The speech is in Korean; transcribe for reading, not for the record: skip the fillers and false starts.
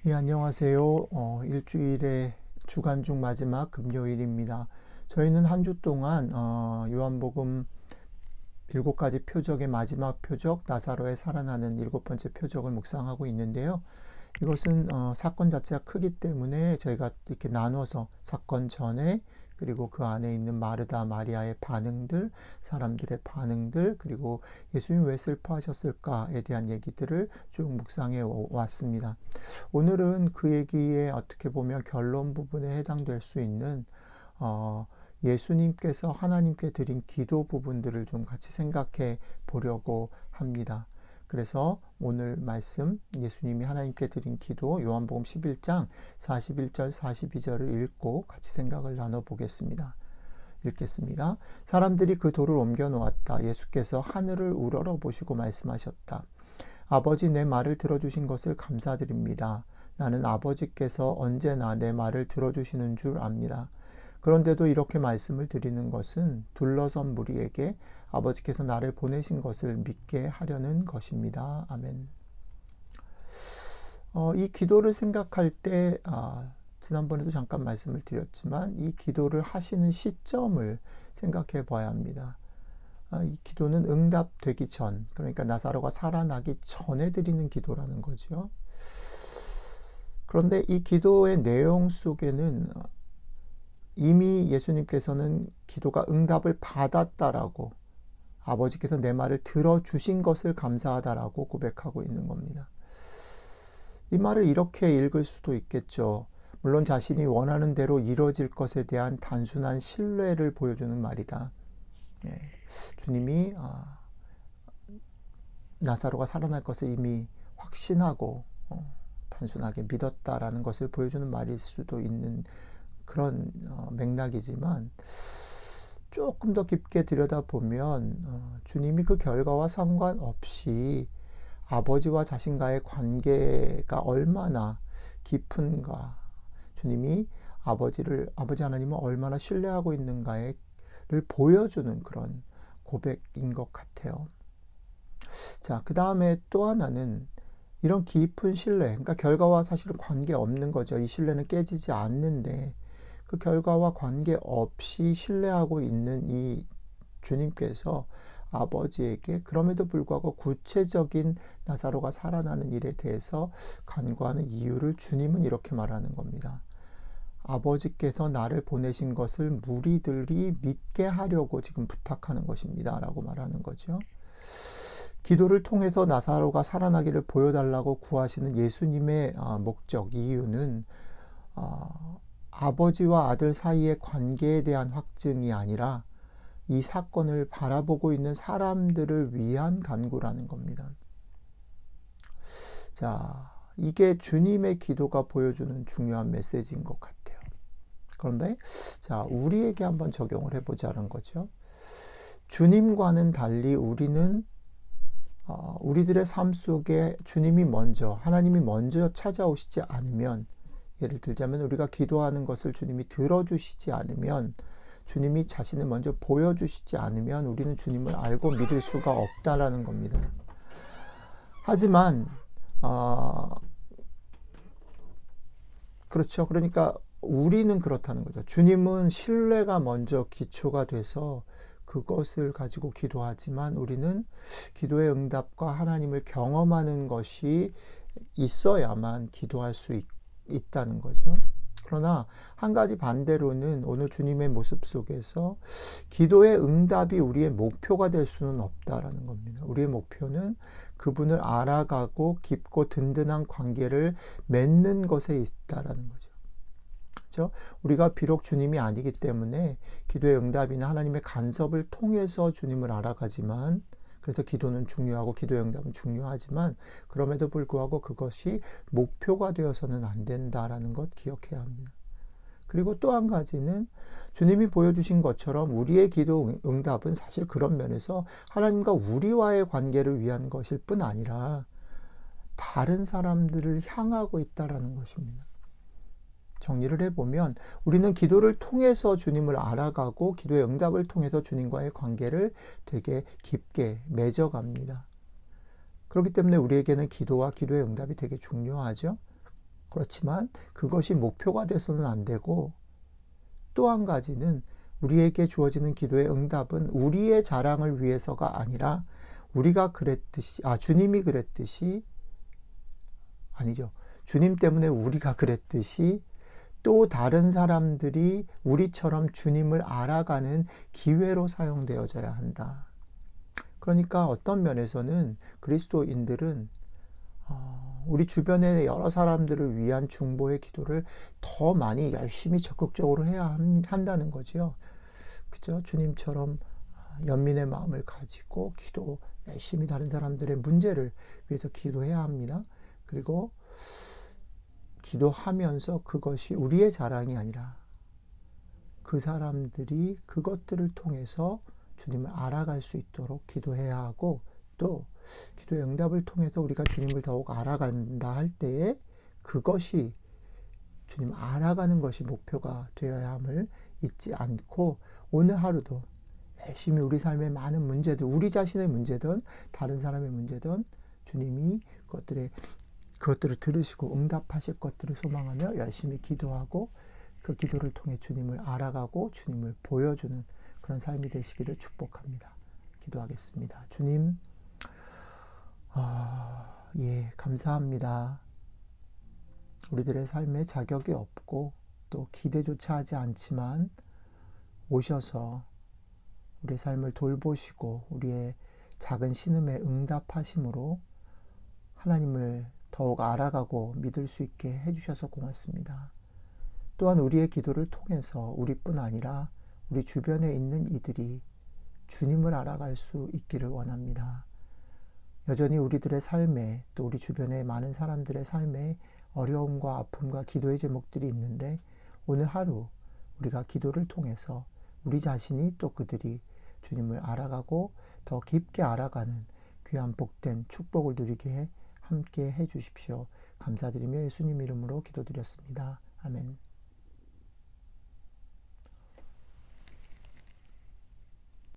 예, 안녕하세요. 일주일의 주간 중 마지막 금요일입니다. 저희는 한 주 동안 요한복음 7가지 표적의 마지막 표적, 나사로의 살아나는 7번째 표적을 묵상하고 있는데요. 이것은 사건 자체가 크기 때문에 저희가 이렇게 나눠서 사건 전에, 그리고 그 안에 있는 마르다 마리아의 반응들, 사람들의 반응들, 그리고 예수님 왜 슬퍼하셨을까에 대한 얘기들을 쭉 묵상해 왔습니다. 오늘은 그 얘기에 어떻게 보면 결론 부분에 해당될 수 있는 어, 예수님께서 하나님께 드린 기도 부분들을 좀 같이 생각해 보려고 합니다. 그래서 오늘 말씀 예수님이 하나님께 드린 기도 요한복음 11장 41절 42절을 읽고 같이 생각을 나눠보겠습니다. 읽겠습니다. 사람들이 그 돌을 옮겨 놓았다. 예수께서 하늘을 우러러 보시고 말씀하셨다. 아버지, 내 말을 들어주신 것을 감사드립니다. 나는 아버지께서 언제나 내 말을 들어주시는 줄 압니다. 그런데도 이렇게 말씀을 드리는 것은 둘러선 무리에게 아버지께서 나를 보내신 것을 믿게 하려는 것입니다. 아멘. 이 기도를 생각할 때, 지난번에도 잠깐 말씀을 드렸지만, 이 기도를 하시는 시점을 생각해 봐야 합니다. 이 기도는 응답되기 전, 그러니까 나사로가 살아나기 전에 드리는 기도라는 거죠. 그런데 이 기도의 내용 속에는 이미 예수님께서는 기도가 응답을 받았다라고, 아버지께서 내 말을 들어주신 것을 감사하다라고 고백하고 있는 겁니다. 이 말을 이렇게 읽을 수도 있겠죠. 물론 자신이 원하는 대로 이루어질 것에 대한 단순한 신뢰를 보여주는 말이다. 예, 주님이 나사로가 살아날 것을 이미 확신하고 단순하게 믿었다라는 것을 보여주는 말일 수도 있는 그런 맥락이지만, 조금 더 깊게 들여다보면 주님이 그 결과와 상관없이 아버지와 자신과의 관계가 얼마나 깊은가, 주님이 아버지 하나님을 얼마나 신뢰하고 있는가를 보여주는 그런 고백인 것 같아요. 자, 그 다음에 또 하나는 이런 깊은 신뢰, 그러니까 결과와 사실은 관계없는 거죠. 이 신뢰는 깨지지 않는데 그 결과와 관계없이 신뢰하고 있는 이 주님께서 아버지에게 그럼에도 불구하고 구체적인 나사로가 살아나는 일에 대해서 간구하는 이유를 주님은 이렇게 말하는 겁니다. 아버지께서 나를 보내신 것을 무리들이 믿게 하려고 지금 부탁하는 것입니다. 라고 말하는 거죠. 기도를 통해서 나사로가 살아나기를 보여달라고 구하시는 예수님의 목적, 이유는 아버지와 아들 사이의 관계에 대한 확증이 아니라 이 사건을 바라보고 있는 사람들을 위한 간구라는 겁니다. 자, 이게 주님의 기도가 보여주는 중요한 메시지인 것 같아요. 그런데 자, 우리에게 한번 적용을 해보자는 거죠. 주님과는 달리 우리는 우리들의 삶 속에 주님이 먼저, 하나님이 먼저 찾아오시지 않으면, 예를 들자면 우리가 기도하는 것을 주님이 들어주시지 않으면, 주님이 자신을 먼저 보여주시지 않으면 우리는 주님을 알고 믿을 수가 없다라는 겁니다. 하지만 그렇죠. 그러니까 우리는 그렇다는 거죠. 주님은 신뢰가 먼저 기초가 돼서 그것을 가지고 기도하지만, 우리는 기도의 응답과 하나님을 경험하는 것이 있어야만 기도할 수 있다는 거죠. 그러나 한 가지 반대로는 오늘 주님의 모습 속에서 기도의 응답이 우리의 목표가 될 수는 없다라는 겁니다. 우리의 목표는 그분을 알아가고 깊고 든든한 관계를 맺는 것에 있다라는 거죠. 그렇죠? 우리가 비록 주님이 아니기 때문에 기도의 응답이나 하나님의 간섭을 통해서 주님을 알아가지만, 그래서 기도는 중요하고 기도의 응답은 중요하지만, 그럼에도 불구하고 그것이 목표가 되어서는 안 된다라는 것 기억해야 합니다. 그리고 또 한 가지는 주님이 보여주신 것처럼 우리의 기도 응답은 사실 그런 면에서 하나님과 우리와의 관계를 위한 것일 뿐 아니라 다른 사람들을 향하고 있다라는 것입니다. 정리를 해보면 우리는 기도를 통해서 주님을 알아가고 기도의 응답을 통해서 주님과의 관계를 되게 깊게 맺어갑니다. 그렇기 때문에 우리에게는 기도와 기도의 응답이 되게 중요하죠. 그렇지만 그것이 목표가 돼서는 안 되고, 또 한 가지는 우리에게 주어지는 기도의 응답은 우리의 자랑을 위해서가 아니라 우리가 그랬듯이, 주님이 그랬듯이, 아니죠. 주님 때문에 우리가 그랬듯이 또 다른 사람들이 우리처럼 주님을 알아가는 기회로 사용되어져야 한다. 그러니까 어떤 면에서는 그리스도인들은 우리 주변의 여러 사람들을 위한 중보의 기도를 더 많이 열심히 적극적으로 해야 한다는 거죠. 그죠? 주님처럼 연민의 마음을 가지고 열심히 다른 사람들의 문제를 위해서 기도해야 합니다. 그리고 기도하면서 그것이 우리의 자랑이 아니라 그 사람들이 그것들을 통해서 주님을 알아갈 수 있도록 기도해야 하고, 또 기도의 응답을 통해서 우리가 주님을 더욱 알아간다 할 때에 그것이 주님 알아가는 것이 목표가 되어야 함을 잊지 않고, 오늘 하루도 열심히 우리 삶의 많은 문제들, 우리 자신의 문제든 다른 사람의 문제든 주님이 그것들을 들으시고 응답하실 것들을 소망하며 열심히 기도하고, 그 기도를 통해 주님을 알아가고 주님을 보여주는 그런 삶이 되시기를 축복합니다. 기도하겠습니다. 주님, 감사합니다. 우리들의 삶에 자격이 없고 또 기대조차 하지 않지만 오셔서 우리의 삶을 돌보시고 우리의 작은 신음에 응답하심으로 하나님을 더욱 알아가고 믿을 수 있게 해주셔서 고맙습니다. 또한 우리의 기도를 통해서 우리뿐 아니라 우리 주변에 있는 이들이 주님을 알아갈 수 있기를 원합니다. 여전히 우리들의 삶에, 또 우리 주변의 많은 사람들의 삶에 어려움과 아픔과 기도의 제목들이 있는데, 오늘 하루 우리가 기도를 통해서 우리 자신이 또 그들이 주님을 알아가고 더 깊게 알아가는 귀한 복된 축복을 누리게 함께 해주십시오. 감사드리며 예수님 이름으로 기도드렸습니다. 아멘.